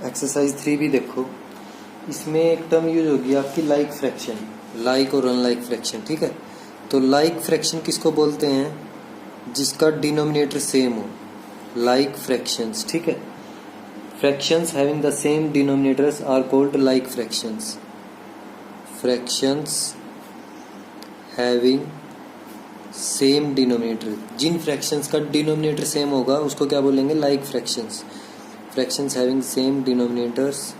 Exercise 3 भी देखो, इसमें एक टर्म यूज होगी आपकी लाइक फ्रैक्शन, लाइक और अनलाइक फ्रैक्शन। ठीक है, तो लाइक फ्रैक्शन किसको बोलते हैं? जिसका डिनोमिनेटर सेम हो, लाइक फ्रैक्शंस। ठीक है, fractions having the same denominators are called like fractions. Fractions having same denominator, जिन फ्रैक्शंस का डिनोमिनेटर सेम होगा उसको क्या बोलेंगे? Like fractions. Fractions having same denominators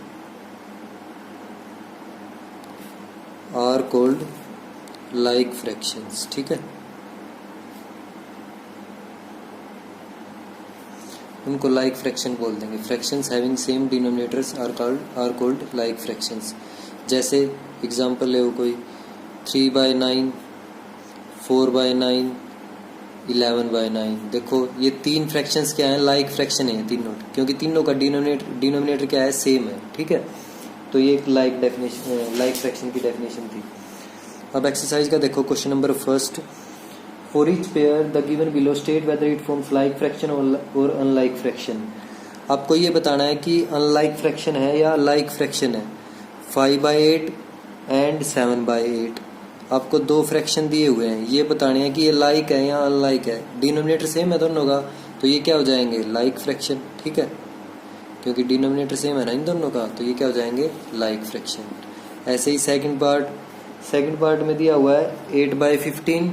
are called like fractions. ठीक है, उनको लाइक फ्रैक्शन बोल देंगे। Fractions having same denominators are called like fractions. जैसे एग्जांपल ले, कोई 3/9, 4/9, 11/9। देखो ये तीन फ्रैक्शंस क्या हैं? लाइक फ्रैक्शन है तीनों, क्योंकि तीनों का डिनोमिनेटर क्या है? सेम है। ठीक है, तो ये एक लाइक फ्रैक्शन की डेफिनेशन थी। अब एक्सरसाइज का देखो question number first. For each pair the given below state whether it forms like fraction और अनलाइक फ्रैक्शन। आपको ये बताना है कि अनलाइक फ्रैक्शन है या लाइक फ्रैक्शन है। 5/8 एंड 7/8, आपको दो फ्रैक्शन दिए हुए हैं, ये बताने हैं कि ये लाइक है या अनलाइक है। डिनोमिनेटर सेम है दोनों का, तो ये क्या हो जाएंगे? Like fraction. ठीक है, क्योंकि डिनोमिनेटर सेम है ना इन दोनों का, तो ये क्या हो जाएंगे? Like fraction. ऐसे ही सेकंड पार्ट में दिया हुआ है 8/15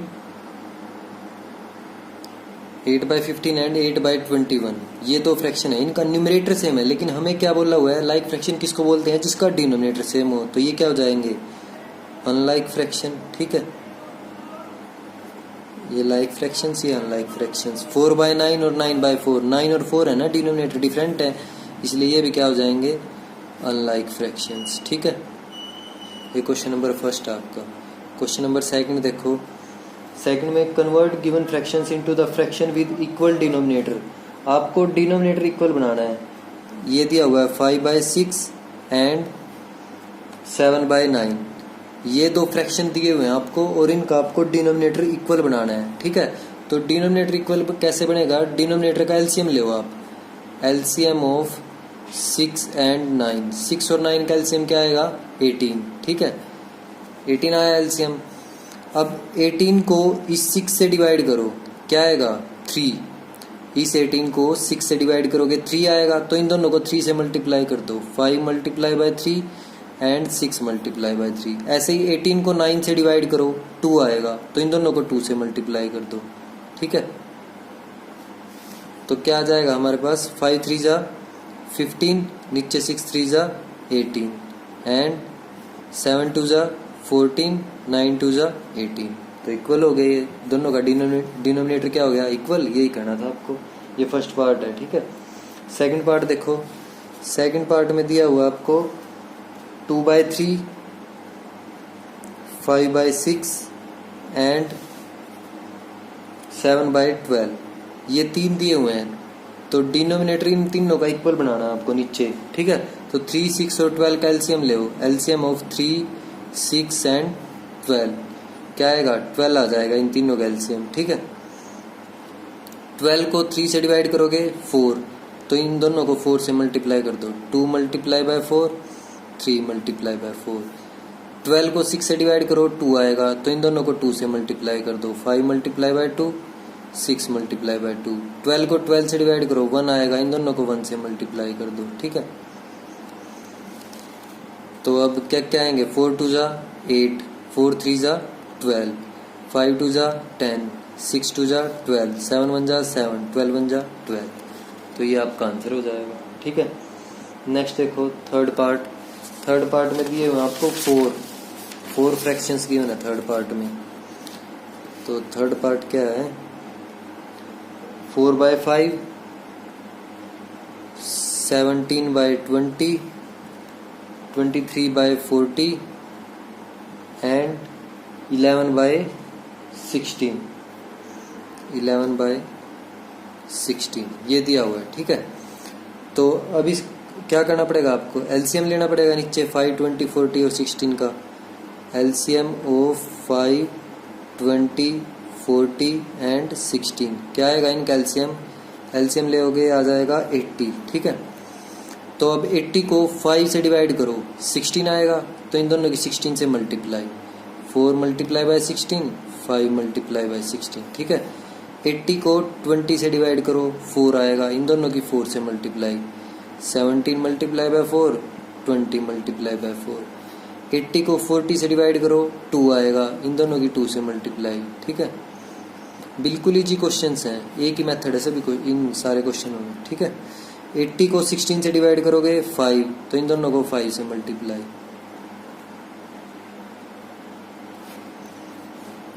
एंड 8/21। ये दो फ्रैक्शन है, इनका न्यूमरेटर सेम है, लेकिन हमें क्या बोला हुआ है? लाइक फ्रैक्शन किसको बोलते हैं? जिसका डिनोमिनेटर सेम हो, तो ये क्या हो जाएंगे? Unlike fraction. ठीक है, ये लाइक फ्रैक्शंस, ये अनलाइक फ्रैक्शंस। 4/9 और 9/4, 9 और 4 है ना, डिनोमिनेटर डिफरेंट है, इसलिए ये भी क्या हो जाएंगे? Unlike fractions. ठीक है, ये क्वेश्चन नंबर फर्स्ट है आपका। क्वेश्चन नंबर सेकंड देखो, सेकंड में convert given fractions into the fraction with equal denominator. आपको डिनोमिनेटर इक्वल बनाना है। ये दिया हुआ है 5/6 एंड 7/9, ये दो फ्रैक्शन दिए हुए हैं आपको, और इनका आपको डिनोमिनेटर इक्वल बनाना है। ठीक है, तो डिनोमिनेटर इक्वल कैसे बनेगा? डिनोमिनेटर का एलसीएम ले आप। एलसीएम ऑफ 6 एंड 9, 6 और 9 का एलसीएम क्या आएगा? 18। ठीक है, 18 आया एलसीएम। अब 18 को इस 6 से डिवाइड करो, क्या आएगा? 3। इस 18 को 6 से डिवाइड करोगे 3 आएगा, तो इन दोनों को 3 से मल्टीप्लाई कर दो। 5 × 3 एंड 6 × 3। ऐसे ही 18 को 9 से डिवाइड करो, 2 आएगा, तो इन दोनों को 2 से मल्टीप्लाई कर दो। ठीक है, तो क्या आ जाएगा हमारे पास? 5 3 जा 15, नीचे 6 3 जा 18 एंड 7 2 जा 14, 9 2 जा 18। तो इक्वल हो गए, ये दोनों का डिनोमिनेटर क्या हो गया? इक्वल। यही करना था आपको। ये फर्स्ट पार्ट है। ठीक है, सेकंड पार्ट देखो। सेकंड पार्ट में दिया हुआ आपको 2/3, 5/6 एंड 7/12, ये तीन दिए हुए हैं, तो डिनोमिनेटर इन तीनों का इक्वल बनाना आपको नीचे। ठीक है, तो 3, 6 और 12 का एलसीएम ले। एलसीएम ऑफ 3, 6 एंड 12 क्या आएगा? 12 आ जाएगा इन तीनों का एलसीएम। ठीक है, 12 को 3 से डिवाइड करोगे 4, तो इन दोनों को 4 से मल्टीप्लाई कर दो। 2 × 4, 3 × 4। 12 को 6 से डिवाइड करो, 2 आएगा, तो इन दोनों को 2 से मल्टीप्लाई कर दो। 5 × 2, 6 × 2। 12 को 12 से डिवाइड करो, 1 आएगा, इन दोनों को 1 से मल्टीप्लाई कर दो। ठीक है, तो अब क्या क्या आएंगे? 4 2 जा 8, 4 3 जा 12, 5 2 जा 10, 6 2 जा 12, 7 1 जा 7, 12 1 जा 12। तो ये आपका आंसर हो जाएगा। ठीक है, नेक्स्ट देखो थर्ड पार्ट में दिए हुए आपको 4 फ्रैक्शंस दिए हुए थर्ड पार्ट में। तो थर्ड पार्ट क्या है? 4/5, 17/20, 23/40 एंड 11/16। 11/16 ये दिया हुआ है। ठीक है, तो अब इस क्या करना पड़ेगा आपको? एलसीएम लेना पड़ेगा नीचे 5, 20, 40 और 16 का। एलसीएम ऑफ 5, 20, 40 एंड 16 क्या आएगा इनका एलसीएम? एलसीएम लेओगे आ जाएगा 80। ठीक है, तो अब 80 को 5 से डिवाइड करो, 16 आएगा, तो इन दोनों की 16 से multiply, 4 multiply by 16, 5 multiply by 16, ठीक है। 80 को 20 से डिवाइड करो, 4 आएगा, इन दोनों की 4 से multiply, 17 multiply by 4, 20 multiply by 4। 80 को 40 से डिवाइड करो, 2 आएगा, इन दोनों की 2 से मल्टीप्लाई, ठीक है। बिल्कुल इजी क्वेश्चंस हैं, एक ही मेथड है सभी को इन सारे क्वेश्चनों में, ठीक है। 80 को 16 से डिवाइड करोगे 5, तो इन दोनों को 5 से मल्टीप्लाई,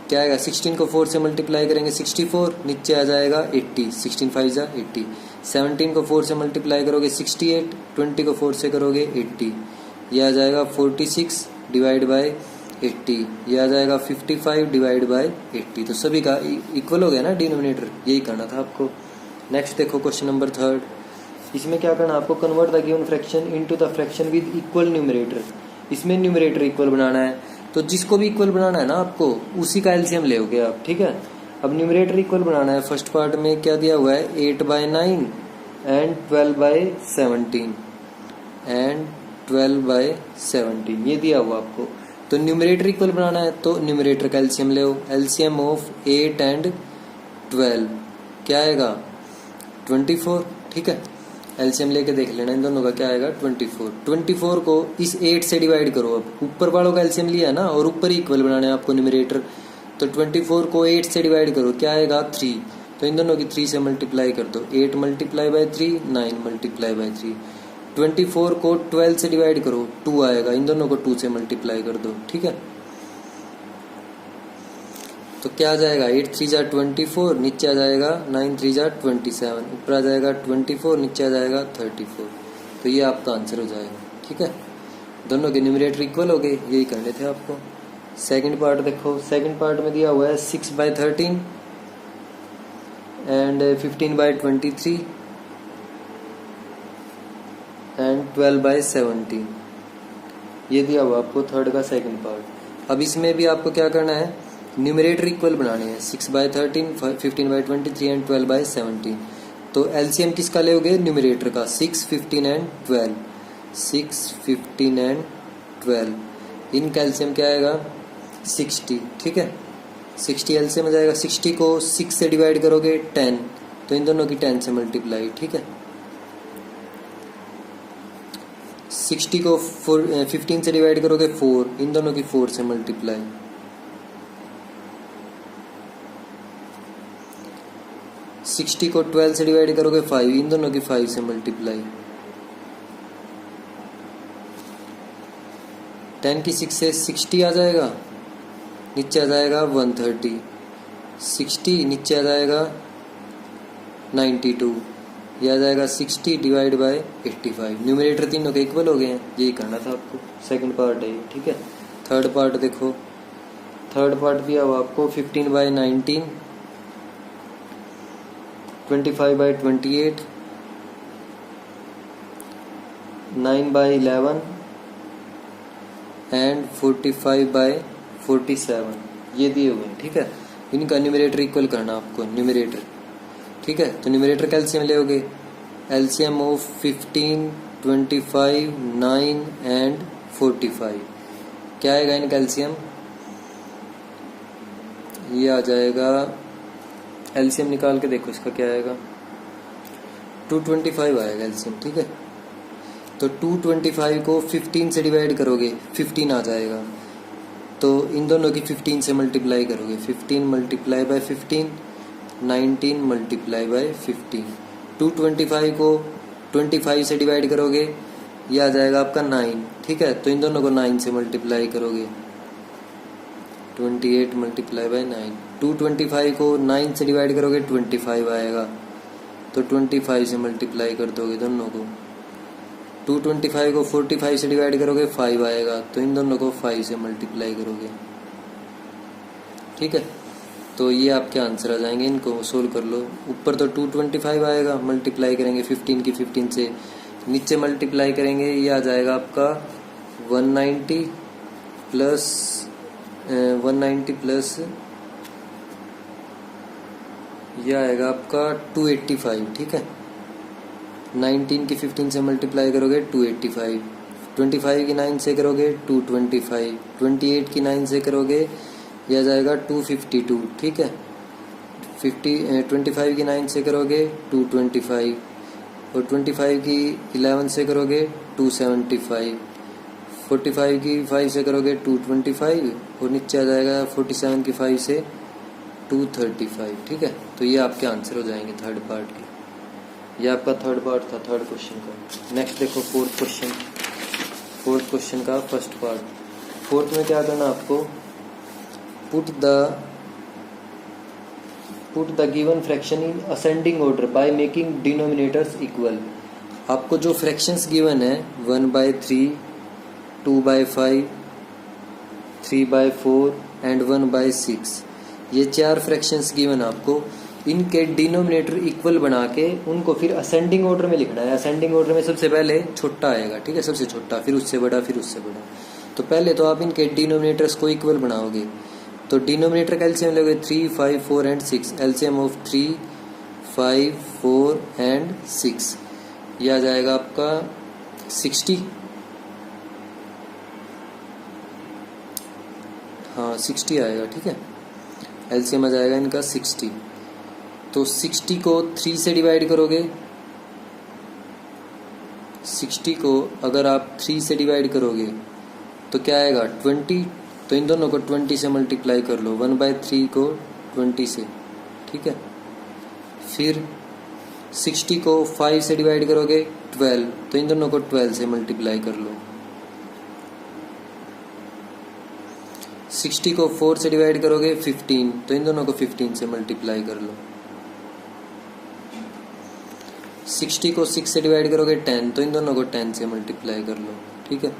क्या आएगा, 16 को 4 से मल्टीप्लाई करेंगे 64, नीचे आ जाएगा 80, 16 5 जा 80। 17 को 4 से मल्टीप्लाई करोगे 68, 20 को 4 से करोगे 80, ये आ जाएगा 46 डिवाइड बाय 80, ये आ जाएगा 55 डिवाइड बाय 80। तो सभी का इक्वल हो गया ना डिनोमिनेटर, यही करना था आपको। नेक्स्ट देखो क्वेश्चन नंबर 3, इसमें क्या करना है आपको, convert the given fraction into the fraction with equal numerator. इसमें न्यूमरेटर इक्वल बनाना है, तो जिसको भी इक्वल बनाना है ना आपको उसी का एलसीएम लेओगे आप, ठीक है। अब न्यूमरेटर इक्वल बनाना है, फर्स्ट पार्ट में क्या दिया हुआ है, 8/9 एंड 12/17 एंड 12/17 ये दिया हुआ आपको। तो न्यूमरेटर इक्वल बनाना है तो न्यूमरेटर का एलसीएम ले, एलसीएम ऑफ 8 एंड 12 क्या आएगा, 24, ठीक है। एलसीएम लेके देख लेना इन दोनों का क्या आएगा, 24। 24 को इस 8 से डिवाइड करो, अब ऊपर वालों का एलसीएम लिया है ना और ऊपर ही इक्वल बनाना है आपको न्यूमरेटर, तो 24 को 8 से डिवाइड करो, क्या आएगा 3, तो इन दोनों की 3 से मल्टीप्लाई कर दो, 8 मल्टीप्लाई बाय 3, 9 मल्टीप्लाई बाय 3। 24 को 12 से डिवाइड करो, 2 आएगा, इन दोनों को 2 से मल्टीप्लाई कर दो, ठीक है। तो क्या आ जाएगा, 8 3 जा 24, नीचे आ जाएगा 9 3 जा 27, ऊपर आ जाएगा 24, नीचे आ जाएगा 34। तो ये आपका आंसर हो जाएगा, ठीक है। दोनों के न्यूमरेटर इक्वल हो गए, यही करने थे आपको। सेकंड पार्ट देखो, सेकंड पार्ट में दिया हुआ है 6/13 एंड 15/23 एंड 12/17 ये दिया हुआ आपको थर्ड का सेकंड पार्ट। अब इसमें भी आपको क्या करना है, न्यूमरेटर इक्वल बनाने हैं, 6/13, 15/23 एंड 12/17। तो एलसीएम किसका लेोगे, न्यूमरेटर का, 6, 15 एंड 12, 6, 15 एंड 12, इनका एलसीएम क्या आएगा 60, ठीक है। 60 एलसीएम आ जाएगा, 60 को 6 से डिवाइड करोगे 10, तो इन दोनों की 10 से मल्टीप्लाई, ठीक है। 60 को 15 से डिवाइड करोगे 4, इन दोनों की 4 से मल्टीप्लाई। 60 को 12 से डिवाइड करोगे 5, इन दोनों की 5 से मल्टीप्लाई। 10 की 6 से 60 आ जाएगा, नीचे आ जाएगा 130, 60 नीचे आ जाएगा 92, यह आ जाएगा 60 डिवाइड बाय 85। न्यूमरेटर तीनों के इक्वल हो गए हैं, यही करना था आपको। सेकंड पार्ट है, ठीक है। थर्ड पार्ट देखो, थर्ड पार्ट दिया हुआ आपको 15/19, 25/28, 9/11 एंड 45/47 ये दिए हुए हैं, ठीक है। इनका न्यूमरेटर इक्वल करना आपको, न्यूमरेटर, ठीक है। तो न्यूमरेटर का एलसीएम लेओगे, एलसीएम ऑफ 15, 25, 9 एंड 45 क्या आएगा इनका एलसीएम, ये आ जाएगा, एलसीएम निकाल के देखो इसका क्या आएगा, 225 आएगा एलसीएम, ठीक है। तो 225 को 15 से डिवाइड करोगे 15 आ जाएगा, तो इन दोनों की 15 से मल्टीप्लाई करोगे, 15 मल्टीप्लाई बाय 15, 19 मल्टीप्लाई बाय 15। 225 को 25 से डिवाइड करोगे, ये आ जाएगा आपका 9, ठीक है। तो इन दोनों को 9 से मल्टीप्लाई करोगे, 28 मल्टीप्लाई बाय 9। 225 को 9 से डिवाइड करोगे 25 आएगा, तो 25 से मल्टीप्लाई कर दोगे दोनों को। 225 को 45 से डिवाइड करोगे 5 आएगा, तो इन दोनों को 5 से मल्टीप्लाई करोगे, ठीक है। तो ये आपके आंसर आ जाएंगे, इनको सोल्व कर लो। ऊपर तो 225 आएगा, मल्टीप्लाई करेंगे 15 की 15 से, नीचे मल्टीप्लाई करेंगे, ये आ जाएगा आपका 190 प्लस 190 प्लस ये आएगा आपका 285, ठीक है। 19 की 15 से मल्टीप्लाई करोगे 285, 25 की 9 से करोगे 225, 28 की 9 से करोगे यह जाएगा 252, ठीक है। 25 की 9 से करोगे 225 और 25 की 11 से करोगे 275, 45 की 5 से करोगे 225 और नीचे आ जाएगा 47 की 5 से 235, ठीक है। तो ये आपके आंसर हो जाएंगे थर्ड पार्ट के। ये आपका थर्ड पार्ट था थर्ड क्वेश्चन का। नेक्स्ट देखो फोर्थ क्वेश्चन का फर्स्ट पार्ट। फोर्थ में क्या करना आपको, put the given fraction in ascending order by making denominators equal. आपको जो फ्रैक्शंस गिवन है 1/3, 2/5, 3/4 एंड 1/6, ये 4 फ्रैक्शंस गिवन आपको, इनके डिनोमिनेटर इक्वल बना के उनको फिर असेंडिंग ऑर्डर में लिखना है। असेंडिंग ऑर्डर में सबसे पहले छोटा आएगा, ठीक है, सबसे छोटा, फिर उससे बड़ा, फिर उससे बड़ा। तो पहले तो आप इनके डिनोमिनेटर्स को इक्वल बनाओगे। तो डिनोमिनेटर का एलसीएम लोगे 3, 5, 4 एंड 6। एलसीएम ऑफ 3, 5, 4 एंड 6 यह आ जाएगा आपका 60। हाँ 60 आएगा, ठीक है। एलसीएम आ जाएगा इनका 60। तो 60 को 3 से डिवाइड करोगे, 60 को अगर आप 3 से डिवाइड करोगे तो क्या आएगा 20। तो इन दोनों को 20 से मल्टीप्लाई कर लो, 1/3 को 20 से, ठीक है। फिर 60 को 5 से डिवाइड करोगे 12, तो इन दोनों को 12 से मल्टीप्लाई कर लो। 60 को 4 से डिवाइड करोगे 15, तो इन दोनों को 15 से मल्टीप्लाई कर लो। 60 को 6 से डिवाइड करोगे 10, तो इन दोनों को 10 से मल्टीप्लाई कर लो, ठीक है।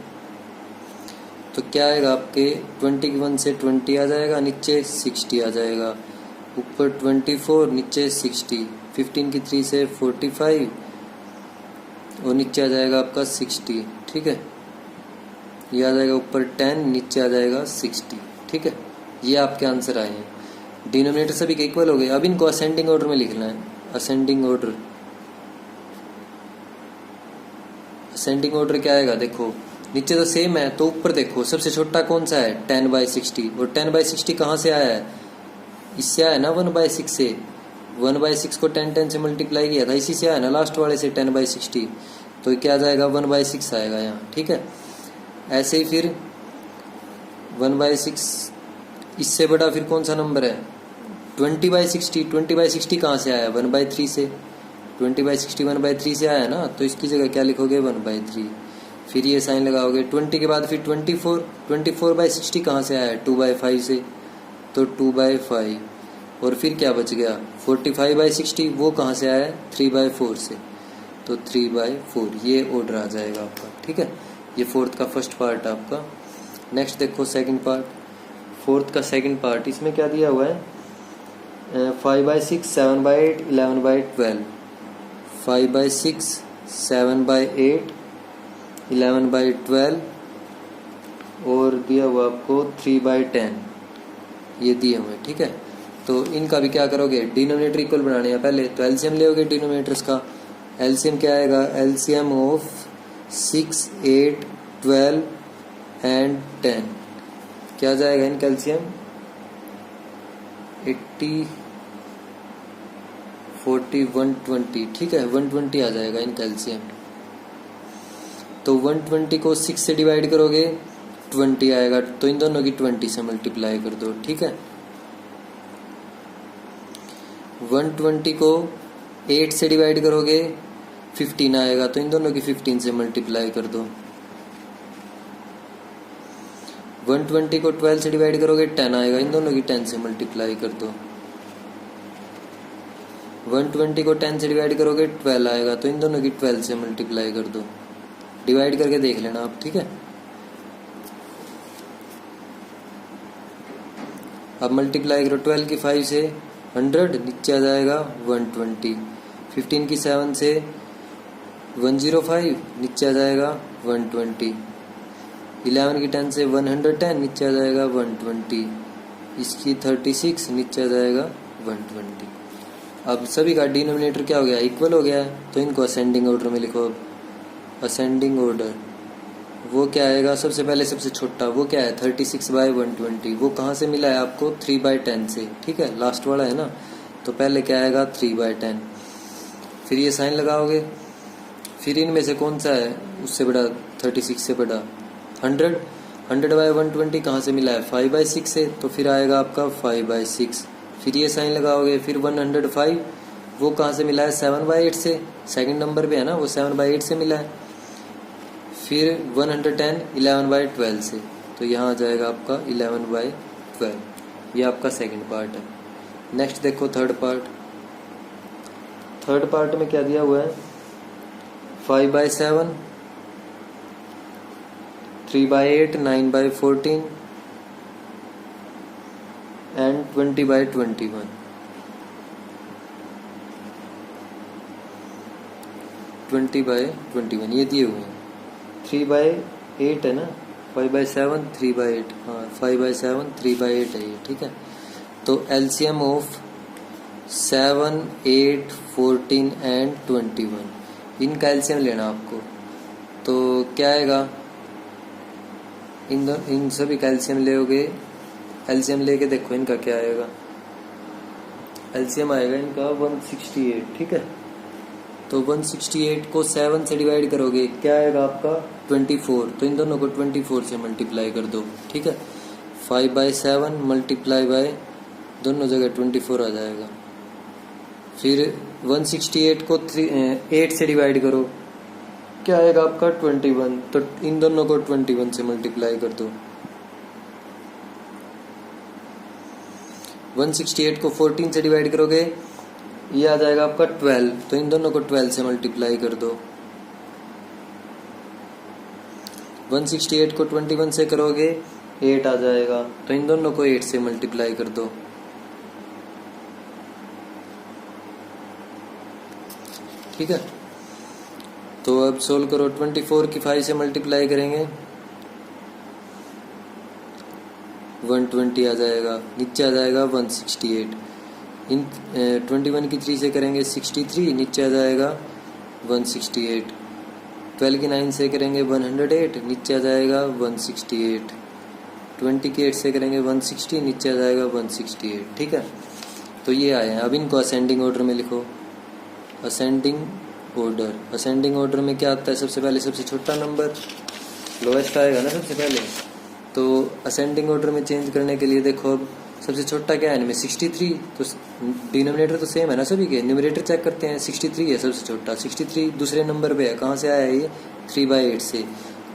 तो क्या आएगा आपके 21 से 20 आ जाएगा, नीचे 60 आ जाएगा, ऊपर 24 नीचे 60, 15 की 3 से 45 और नीचे आ जाएगा आपका 60, ठीक है। ये आ जाएगा ऊपर 10, नीचे आ जाएगा 60, ठीक है। ये आपके आंसर आए हैं। डिनोमिनेटर सभी के इक्वल हो गए। अब इनको असेंडिंग ऑर्डर में लिखना है। असेंडिंग ऑर्डर क्या आएगा, देखो नीचे तो सेम है, तो ऊपर देखो सबसे छोटा कौन सा है 10/60, और 10/60 कहाँ से आया है, इससे आया ना 1/6 से। 1/6 को 10 से मल्टीप्लाई किया था, इसी से आया ना लास्ट वाले से 10/60। तो क्या आ जाएगा 1/6 आएगा यहाँ, ठीक है। ऐसे ही फिर 1/6 इससे बड़ा फिर कौन सा नंबर है 20/60। 20/60 कहाँ से आया 1/3 से। 20/60 1/3 से आया ना, तो इसकी जगह क्या लिखोगे 1/3, फिर ये साइन लगाओगे। 20 के बाद फिर 24, 24/60 कहाँ से आया 2/5 से, तो 2/5। और फिर क्या बच गया 45/60, वो कहाँ से आया 3/4 से, तो 3/4। ये ऑर्डर आ जाएगा आपका, ठीक है। ये फोर्थ का फर्स्ट पार्ट आपका। नेक्स्ट देखो सेकंड पार्ट, फोर्थ का सेकंड पार्ट। इसमें क्या दिया हुआ है 5/6, 7/8, 11/12, 5/6, 7/8, 11/12 और दिया हुआ आपको 3/10, ये दिए हुए, ठीक है। तो इनका भी क्या करोगे डिनोमिनेटर इक्वल बनाने हैं पहले, तो एलसीएम लेओगे डिनोमिनेटर्स का। एलसीएम क्या आएगा, एलसीएम ऑफ 6, 8, 12 एंड 10 क्या जाएगा इनका एलसीएम 80, 40, 120, ठीक है। 120 आ जाएगा इनका एलसीएम। तो 120 को 6 से डिवाइड करोगे 20 आएगा, तो इन दोनों की 20 से मल्टीप्लाई कर दो, ठीक है। 120 को 8 से डिवाइड करोगे 15 आएगा, तो इन दोनों की 15 से मल्टीप्लाई कर दो। 120 को 12 से डिवाइड करोगे 10 आएगा, इन दोनों की 10 से मल्टीप्लाई कर दो। 120 को 10 से डिवाइड करोगे 12 आएगा, तो इन दोनों की 12 से मल्टीप्लाई कर दो। डिवाइड करके देख लेना आप, ठीक है। अब मल्टीप्लाई करो 12 की 5 से 100, नीचे आ जाएगा 120। 15 की 7 से 105, नीचे आ जाएगा 120। 11 की 10 से 110, नीचे आ जाएगा 120। इसकी 36, नीचे आ जाएगा 120। अब सभी का डिनोमिनेटर क्या हो गया, इक्वल हो गया है, तो इनको असेंडिंग ऑर्डर में लिखो। अब असेंडिंग ऑर्डर वो क्या आएगा, सबसे पहले सबसे छोटा वो क्या है 36/120, वो कहाँ से मिला है आपको 3/10 से, ठीक है, लास्ट वाला है ना, तो पहले क्या आएगा 3/10, फिर ये साइन लगाओगे, फिर इनमें से कौन सा है उससे बड़ा 36 से बड़ा 100/120 कहाँ से मिला है 5/6 से, तो फिर आएगा आपका 5/6, फिर ये साइन लगाओगे, फिर 105 वो कहाँ से मिला है 7/8 से, सेकंड नंबर पे है ना वो 7/8 से मिला है, फिर 110 11/12 से, तो यहाँ आ जाएगा आपका 11/12, ये आपका सेकंड पार्ट है। नेक्स्ट देखो थर्ड पार्ट में क्या दिया हुआ है 5/7 3/8 9/14 एंड 20/21, 20/21 ये दिए हुए हैं। 3/8 है ना, 5/7 3/8, हाँ 5/7 3/8 है ये, ठीक है। तो एलसीएम ऑफ 7 8 14 एंड 21 इनका एलसीएम लेना आपको, तो क्या आएगा, इन सभी का एलसीएम लोगे, एलसीएम लेके देखो इनका क्या आएगा, एलसीएम आएगा इनका 168, ठीक है। तो 168 को 7 से डिवाइड करोगे क्या आएगा आपका 24, तो इन दोनों को 24 से मल्टीप्लाई कर दो, ठीक है। 5/7 मल्टीप्लाई बाय दोनों जगह 24 आ जाएगा, फिर 168 को 8 से डिवाइड करो क्या आएगा आपका 21, तो इन दोनों को 21 से मल्टीप्लाई कर दो। 168 को 14 से डिवाइड करोगे ये आ जाएगा आपका 12, तो इन दोनों को 12 से मल्टीप्लाई कर दो। 168 को 21 से करोगे 8 आ जाएगा, तो इन दोनों को 8 से मल्टीप्लाई कर दो, ठीक है। तो अब सोल्व करो, 24 की 5 से मल्टीप्लाई करेंगे 120 आ जाएगा, नीचे आ जाएगा 168, इन 21 की 3 से करेंगे 63, नीचे आ जाएगा 168, 12 की 9 से करेंगे 108, नीचे आ जाएगा 168, 20 की 8 से करेंगे 160, नीचे आ जाएगा 168, ठीक है। तो ये आए हैं, अब इनको असेंडिंग ऑर्डर में लिखो। असेंडिंग ऑर्डर में क्या आता है, सबसे पहले सबसे छोटा नंबर लोएस्ट आएगा ना सबसे पहले, तो असेंडिंग ऑर्डर में चेंज करने के लिए देखो अब सबसे छोटा क्या है इनमें 63, तो डिनोमिनेटर तो सेम है ना सभी के, न्यूमरेटर चेक करते हैं 63 है सबसे छोटा, 63 दूसरे नंबर पे है, कहाँ से आया है ये 3/8 से,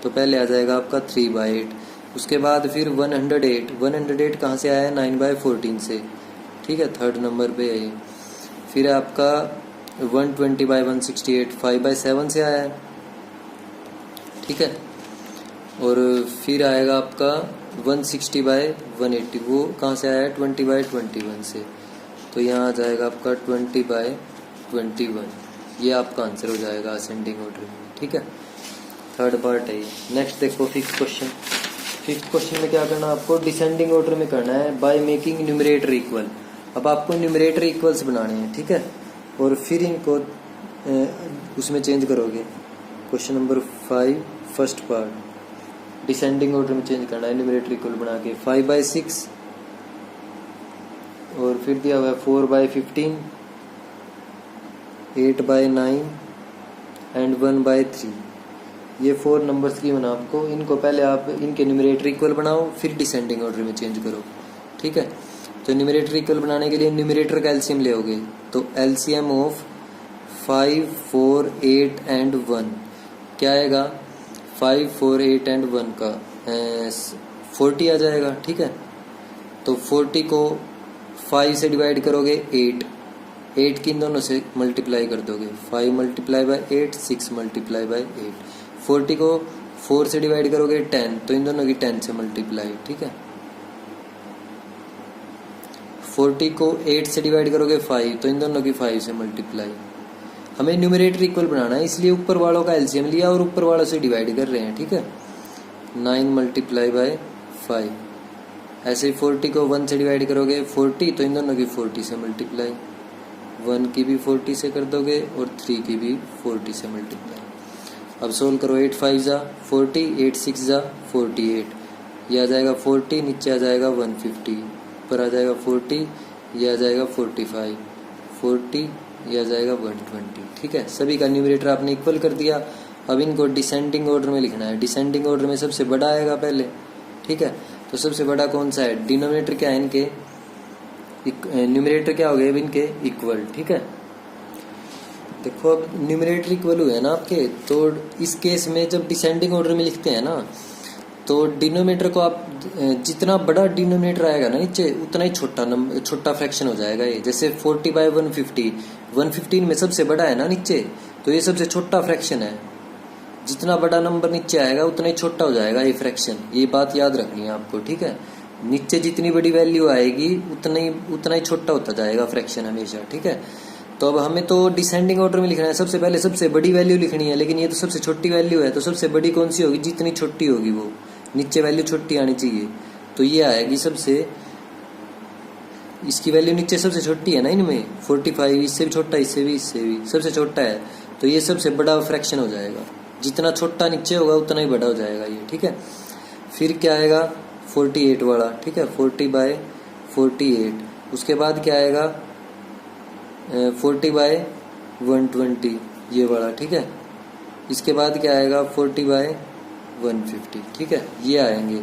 तो पहले आ जाएगा आपका 3/8, उसके बाद फिर 108 कहाँ से आया है 9/14 से, ठीक है, थर्ड नंबर पे है ये, फिर आपका 120/168 5/7 से आया है, ठीक है, और फिर आएगा आपका 160/180 वो कहाँ से आया है 20/21 से, तो यहाँ आ जाएगा आपका 20/21, ये आपका आंसर हो जाएगा असेंडिंग ऑर्डर में, ठीक है। थर्ड पार्ट है ये। नेक्स्ट देखो फिफ्थ क्वेश्चन में क्या करना है आपको, डिसेंडिंग ऑर्डर में करना है बाय मेकिंग न्यूमरेटर इक्वल। अब आपको न्यूमरेटर इक्वल्स बनाने हैं, ठीक है, और फिर इनको उसमें चेंज करोगे। Question number 5 first part, descending order में चेंज करना है न्यूमरेटर इक्वल बना के 5/6 और फिर दिया हुआ है 4/15 8/9 एंड 1/3, ये 4 नंबर्स की बना आपको, इनको पहले आप इनके न्यूमरेटर इक्वल बनाओ फिर डिसेंडिंग ऑर्डर में चेंज करो, ठीक है। तो न्यूमरेटर इक्वल बनाने के लिए न्यूमरेटर का एलसीएम लोगे, तो एलसीएम ऑफ 5 4 8 एंड 1 क्या आएगा 5 4 8 एंड 1 का 40 आ जाएगा, ठीक है। तो 40 को 5 से डिवाइड करोगे 8 की इन दोनों से मल्टीप्लाई कर दोगे, 5 मल्टीप्लाई बाय 8 6 मल्टीप्लाई बाय 8, 40 को 4 से डिवाइड करोगे 10, तो इन दोनों की 10 से मल्टीप्लाई, ठीक है। 40 को 8 से डिवाइड करोगे 5, तो इन दोनों की 5 से मल्टीप्लाई। हमें न्यूमरेटर इक्वल बनाना है, इसलिए ऊपर वालों का एलसीएम लिया और ऊपर वालों से डिवाइड कर रहे हैं, ठीक है। 9 मल्टीप्लाई बाय 5, ऐसे ही 40 को 1 से डिवाइड करोगे 40, तो इन दोनों की 40 से मल्टीप्लाई। 1 की भी 40 से कर दोगे और 3 की भी 40 से मल्टीप्लाई। अब सोल्व करो, 8 5 जा 40, 8 6 जा 48, ये आ जाएगा 40, नीचे आ जाएगा 150, ऊपर आ जाएगा 40, ये आ जाएगा 45, 40, ये आ जाएगा 120। ठीक है, सभी का न्यूमरेटर आपने इक्वल कर दिया। अब इनको डिसेंडिंग ऑर्डर में लिखना है। डिसेंडिंग ऑर्डर में सबसे बड़ा आएगा पहले। ठीक है, तो सबसे बड़ा कौन सा है? डिनोमिनेटर क्या है इनके, न्यूमरेटर क्या हो गए अब इनके? इक्वल। ठीक है, देखो अब न्यूमरेटर इक्वल हुए ना आपके, तो इस केस में जब डिसेंडिंग ऑर्डर में लिखते हैं ना, तो डिनोमिनेटर को आप जितना बड़ा डिनोमिनेटर आएगा ना नीचे, उतना ही छोटा फ्रैक्शन हो जाएगा ये। जैसे 40/150, 115 में सबसे बड़ा है ना नीचे, तो ये सबसे छोटा फ्रैक्शन है। जितना बड़ा नंबर नीचे आएगा उतना ही छोटा हो जाएगा ये फ्रैक्शन। ये बात याद रखनी है आपको। ठीक है, नीचे जितनी बड़ी वैल्यू आएगी उतना ही छोटा होता जाएगा फ्रैक्शन हमेशा। ठीक है, तो अब हमें तो डिसेंडिंग ऑर्डर में लिखना है। सबसे पहले सबसे बड़ी वैल्यू लिखनी है, लेकिन ये तो सबसे छोटी वैल्यू है, तो सबसे बड़ी कौन सी होगी? जितनी छोटी होगी वो, नीचे वैल्यू छोटी आनी चाहिए, तो ये आएगी सबसे, इसकी वैल्यू नीचे सबसे छोटी है ना इनमें, 45, इससे भी छोटा, इससे भी सबसे छोटा है, तो ये सबसे बड़ा फ्रैक्शन हो जाएगा। जितना छोटा नीचे होगा उतना ही बड़ा हो जाएगा ये। ठीक है, फिर क्या आएगा? 48 वाला। ठीक है, 40/48। उसके बाद क्या आएगा? 40/120 ये वाला। ठीक है, इसके बाद क्या आएगा? 40/150। ठीक है, ये आएंगे।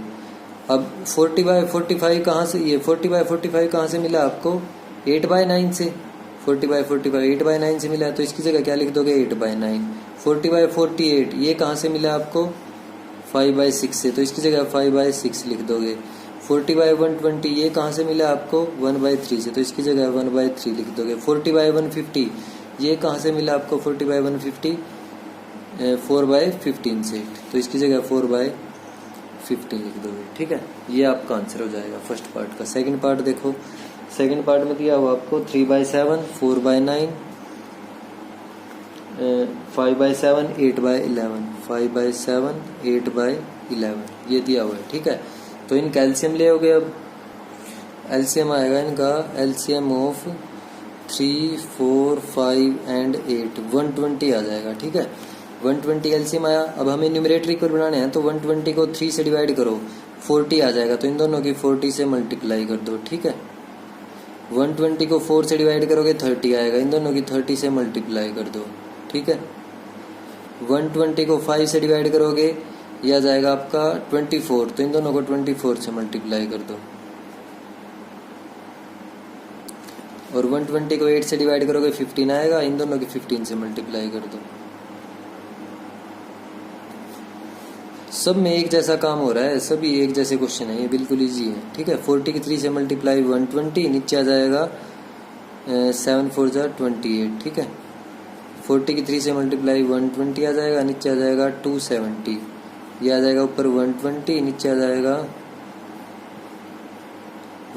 अब 40/45 कहाँ से, ये 40/45 कहाँ से मिला आपको? 8/9 से। 40/45 8/9 से मिला है, तो इसकी जगह क्या लिख दोगे? 8/9। 40/48 ये कहाँ से मिला आपको? 5/6 से, तो इसकी जगह 5/6 लिख दोगे। 40/120 ये कहाँ से मिला आपको? 1/3 से, तो इसकी जगह 1/3 लिख दोगे। 40/150 ये कहाँ से मिला आपको? 40/150 4/15 से, तो इसकी जगह 4/15 लिख दोगे। ठीक है, ये आपका आंसर हो जाएगा फर्स्ट पार्ट का। सेकंड पार्ट देखो, सेकंड पार्ट में दिया हुआ आपको 3/7, 4/9, 5/7, 8/11, 5/7, 8/11 ये दिया हुआ है। ठीक है, तो इनका एलसीएम ले होगे। अब एलसीएम आएगा इनका, एलसीएम ऑफ 3, 4, 5 एंड 8 120 आ जाएगा। ठीक है, 120 एलसीएम आया। अब हमें न्यूमरेटर इक्वल बनाने हैं, तो 120 को 3 से डिवाइड करो, 40 आ जाएगा, तो इन दोनों की 40 से मल्टीप्लाई कर दो। ठीक है, 120 को 4 से डिवाइड करोगे 30 आएगा, इन दोनों की 30 से मल्टीप्लाई कर दो। ठीक है, 120 को 5 से डिवाइड करोगे, यह आ जाएगा आपका 24, तो इन दोनों को 24 से मल्टीप्लाई कर दो। और 120 को 8 से डिवाइड करोगे 15 आएगा, इन दोनों की 15 से मल्टीप्लाई कर दो। सब में एक जैसा काम हो रहा है, सभी एक जैसे क्वेश्चन है, ये बिल्कुल इजी है। ठीक है, 40 की 3 से मल्टीप्लाई 120, नीचे आ जाएगा 7 4 जा 28। ठीक है, 40 की 3 से मल्टीप्लाई 120 आ जाएगा, नीचे आ जाएगा 270, ये आ जाएगा ऊपर 120, नीचे आ जाएगा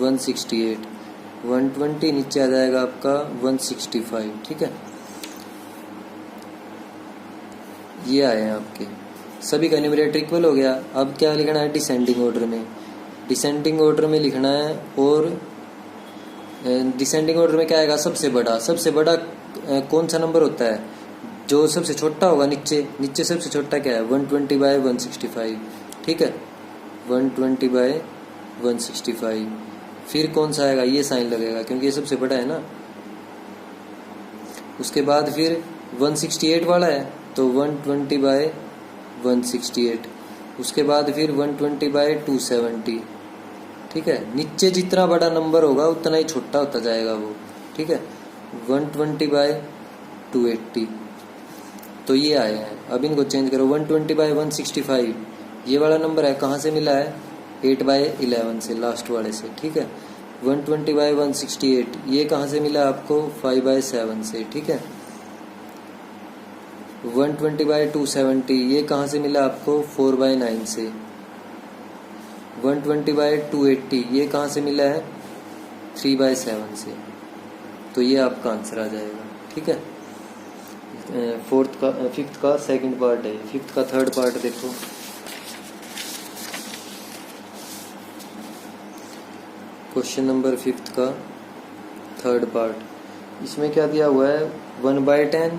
168, 120 नीचे आ जाएगा आपका 165। ठीक है, ये आए हैं आपके, सभी का न्यूमरेटर इक्वल हो गया। अब क्या लिखना है? डिसेंडिंग ऑर्डर में, डिसेंडिंग ऑर्डर में लिखना है। और डिसेंडिंग ऑर्डर में क्या आएगा? सबसे बड़ा। सबसे बड़ा कौन सा नंबर होता है? जो सबसे छोटा होगा नीचे सबसे छोटा क्या है? 120/165। ठीक है, 120/165। फिर कौन सा आएगा? ये साइन लगेगा क्योंकि ये सबसे बड़ा है ना। उसके बाद फिर 168 वाला है, तो 120/168। उसके बाद फिर 120/270। ठीक है, नीचे जितना बड़ा नंबर होगा उतना ही छोटा होता जाएगा वो। ठीक है, 120/280। तो ये आए हैं। अब इनको चेंज करो, 120/165 ये वाला नंबर है, कहाँ से मिला है? 8/11 से, लास्ट वाले से। ठीक है, 120/168 ये कहाँ से मिला आपको? 5/7 से। ठीक है, 120/270 ये कहाँ से मिला आपको? 4/9 से। 120/280 ये कहाँ से मिला है? 3/7 से। तो ये आपका आंसर आ जाएगा। ठीक है, फिफ्थ का सेकंड पार्ट है। फिफ्थ का थर्ड पार्ट देखो, क्वेश्चन नंबर 5 का थर्ड पार्ट। इसमें क्या दिया हुआ है 1/10,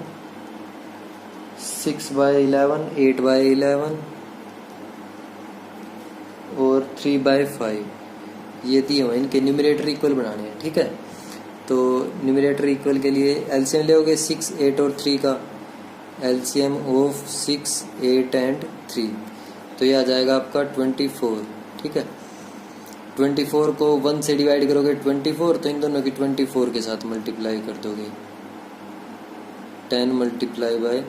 6/11, 8/11 और 3/5 ये दिए हुए, इनके न्यूमरेटर इक्वल बनाने हैं। ठीक है, तो न्यूमरेटर इक्वल के लिए एलसीएम लोगे 6, 8 और 3 का, एलसीएम ऑफ 6, 8 एंड 3, तो ये आ जाएगा आपका 24। ठीक है, 24 को 1 से डिवाइड करोगे 24, तो इन दोनों की 24 के साथ मल्टीप्लाई कर दोगे, 10 मल्टीप्लाई बाय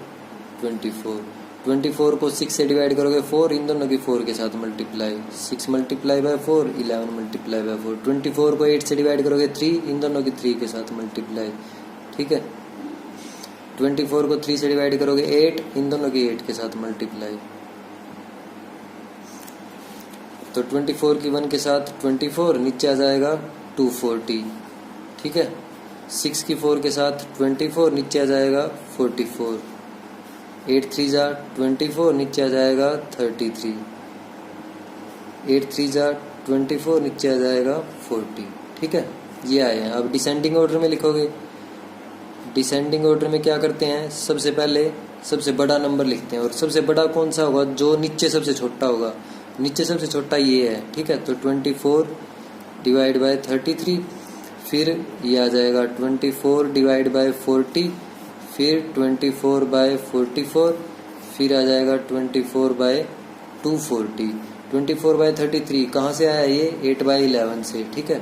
24। 24 को 6 से डिवाइड करोगे 4, इन दोनों की 4 के साथ multiply, 6 multiply by 4, 11 multiply by 4। 24 को 8 से डिवाइड करोगे 3, इन दोनों की 3 के साथ मल्टीप्लाई। ठीक है, 24 को 3 से डिवाइड करोगे 8, इन दोनों की 8 के साथ मल्टीप्लाई, तो 24 की 1 के साथ 24, नीचे आ जाएगा 240। ठीक है, 6 की 4 के साथ 24, नीचे आ जाएगा 44, 8 3 जा 24, नीचे आ जाएगा 33, 8 3 जा 24, नीचे आ जाएगा 40। ठीक है, ये आए हैं। अब डिसेंडिंग ऑर्डर में लिखोगे। डिसेंडिंग ऑर्डर में क्या करते हैं, सबसे पहले सबसे बड़ा नंबर लिखते हैं, और सबसे बड़ा कौन सा होगा, जो नीचे सबसे छोटा होगा। नीचे सबसे छोटा ये है। ठीक है, तो 24 डिवाइड बाय 33, फिर ये आ जाएगा 24 डिवाइड बाय 40, फिर 24 बाय 44, फिर आ जाएगा 24 बाय 240। 24 बाय 33 कहाँ से आया, ये 8/11 से। ठीक है,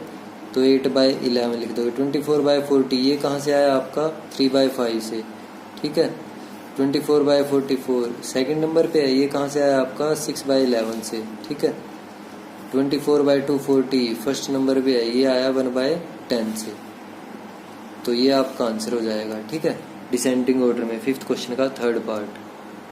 तो 8/11 लिख दोगे। 24 बाय 40 ये कहाँ से आया आपका 3/5 से। ठीक है, 24 बाय 44 सेकेंड नंबर पे है, ये कहाँ से आया आपका 6/11 से। ठीक है, 24 बाय 240 फर्स्ट नंबर पे है, ये आया 1/10 से। तो ये आपका आंसर हो जाएगा। ठीक है, डिसेंडिंग ऑर्डर में 5th क्वेश्चन का 3rd पार्ट।